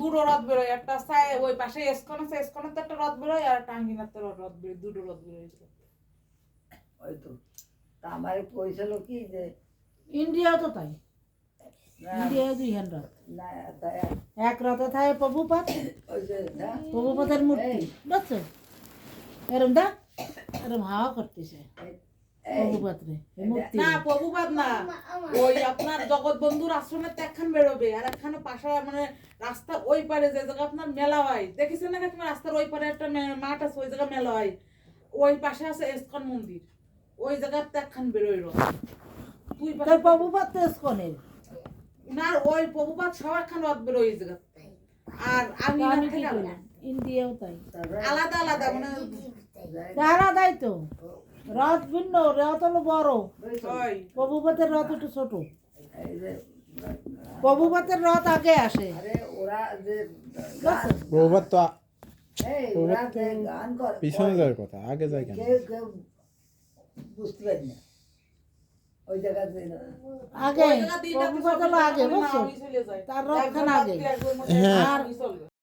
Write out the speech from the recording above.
দুটো রথ বেরোয়, একটা ওই পাশে এসকনে তো একটা রথ বেরোয়, আর টাঙ্গিনাতে রথ বেরোয়, দুটো রথ বেরোয়। ওই তো তা আমার কইছিল কি যে ইন্ডিয়াও তো তাই, ইন্ডিয়ায় 2 হ্যান্ড রথ, না তাই এক রথে থাকে প্রভুপাদ, ওই যে না প্রভুপাদের মূর্তি, বুঝছো? এরম দা এরম হাওয়া করতেছে প্রভুপাদ রে, এই মূর্তি না প্রভুপাদ না, ওই আপনার জগৎবন্ধুর আশ্রমের তো একখান বেরোবে, আর একখানে পাশে মানে রাস্তার ওই পারে যে জায়গা আপনার মেলা হয়, দেখেছেন না কাকিমা? রাস্তার ওই পারে একটা মাঠ আছে, ওই জায়গা মেলা হয়, ওই পাশে আছে ইসকন মন্দির, ওই জায়গাতে একখান বেরোয় রথ। তুই তোর প্রভুপাদ তো ইস্কনের। না, ওই প্রভুপাদ সব একখান রথ বেরোয় ওই জায়গা। আর আমি আমি কি করি, ইন্ডিয়াও তাই, আলাদা আলাদা মানে আলাদাই তো, রথ ভিন্ন, রথ হলো বড়, হয়। প্রভুপাদের রথ একটু ছোট, এই যে প্রভুপাদের রথ আগে আসে। আরে ওরা যে প্রভুপাদ তো এই ওরা যে গান করে পিছনে যাওয়ার কথা, আগে যায় কেন? কেউ কেউ বুঝতে পারি না ওই জায়গাতে আগে প্রভুপাদ হলো আগে, বুঝছো? তার রথ খান আগে। হ্যাঁ। আর